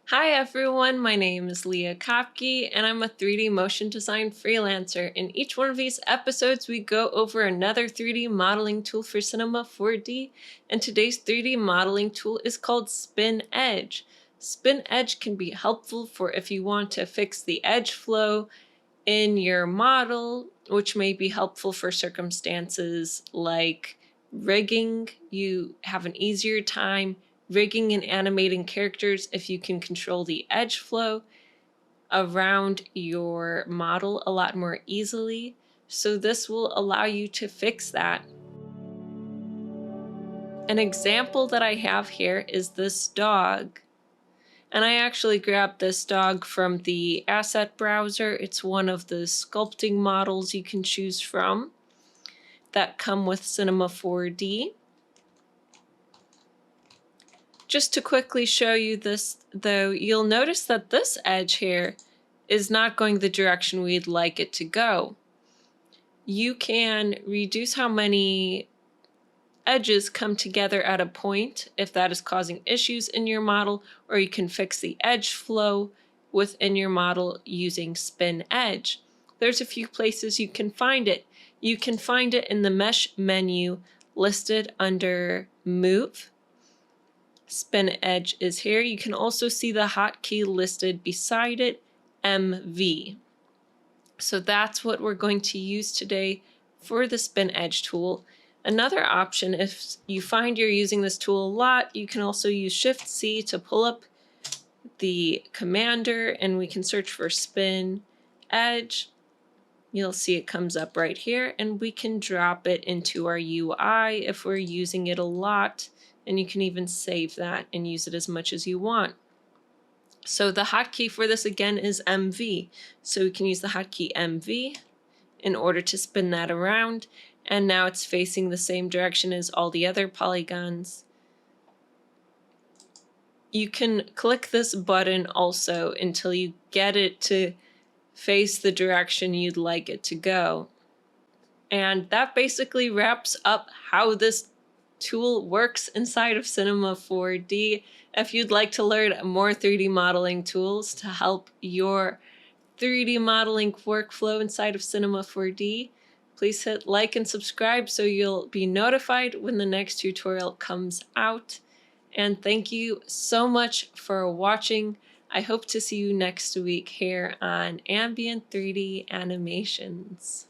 Hi everyone, my name is Leah Kopke and I'm a 3D motion design freelancer. In each one of these episodes, we go over another 3D modeling tool for Cinema 4D, and today's 3D modeling tool is called Spin Edge. Spin Edge can be helpful for if you want to fix the edge flow in your model, which may be helpful for circumstances like rigging. You have an easier time rigging and animating characters if you can control the edge flow around your model a lot more easily. So this will allow you to fix that. An example that I have here is this dog. And I actually grabbed this dog from the asset browser. It's one of the sculpting models you can choose from that come with Cinema 4D. Just to quickly show you this though, you'll notice that this edge here is not going the direction we'd like it to go. You can reduce how many edges come together at a point if that is causing issues in your model, or you can fix the edge flow within your model using Spin Edge. There's a few places you can find it. You can find it in the Mesh menu listed under Move. Spin Edge is here. You can also see the hotkey listed beside it, MV. So that's what we're going to use today for the Spin Edge tool. Another option, if you find you're using this tool a lot, you can also use Shift-C to pull up the commander and we can search for Spin Edge. You'll see it comes up right here, and we can drop it into our UI if we're using it a lot, and you can even save that and use it as much as you want. So the hotkey for this again is MV. So we can use the hotkey MV in order to spin that around, and now it's facing the same direction as all the other polygons. You can click this button also until you get it to face the direction you'd like it to go. And that basically wraps up how this tool works inside of Cinema 4D. If you'd like to learn more 3D modeling tools to help your 3D modeling workflow inside of Cinema 4D, please hit like and subscribe so you'll be notified when the next tutorial comes out. And thank you so much for watching. I hope to see you next week here on Ambient 3D Animations.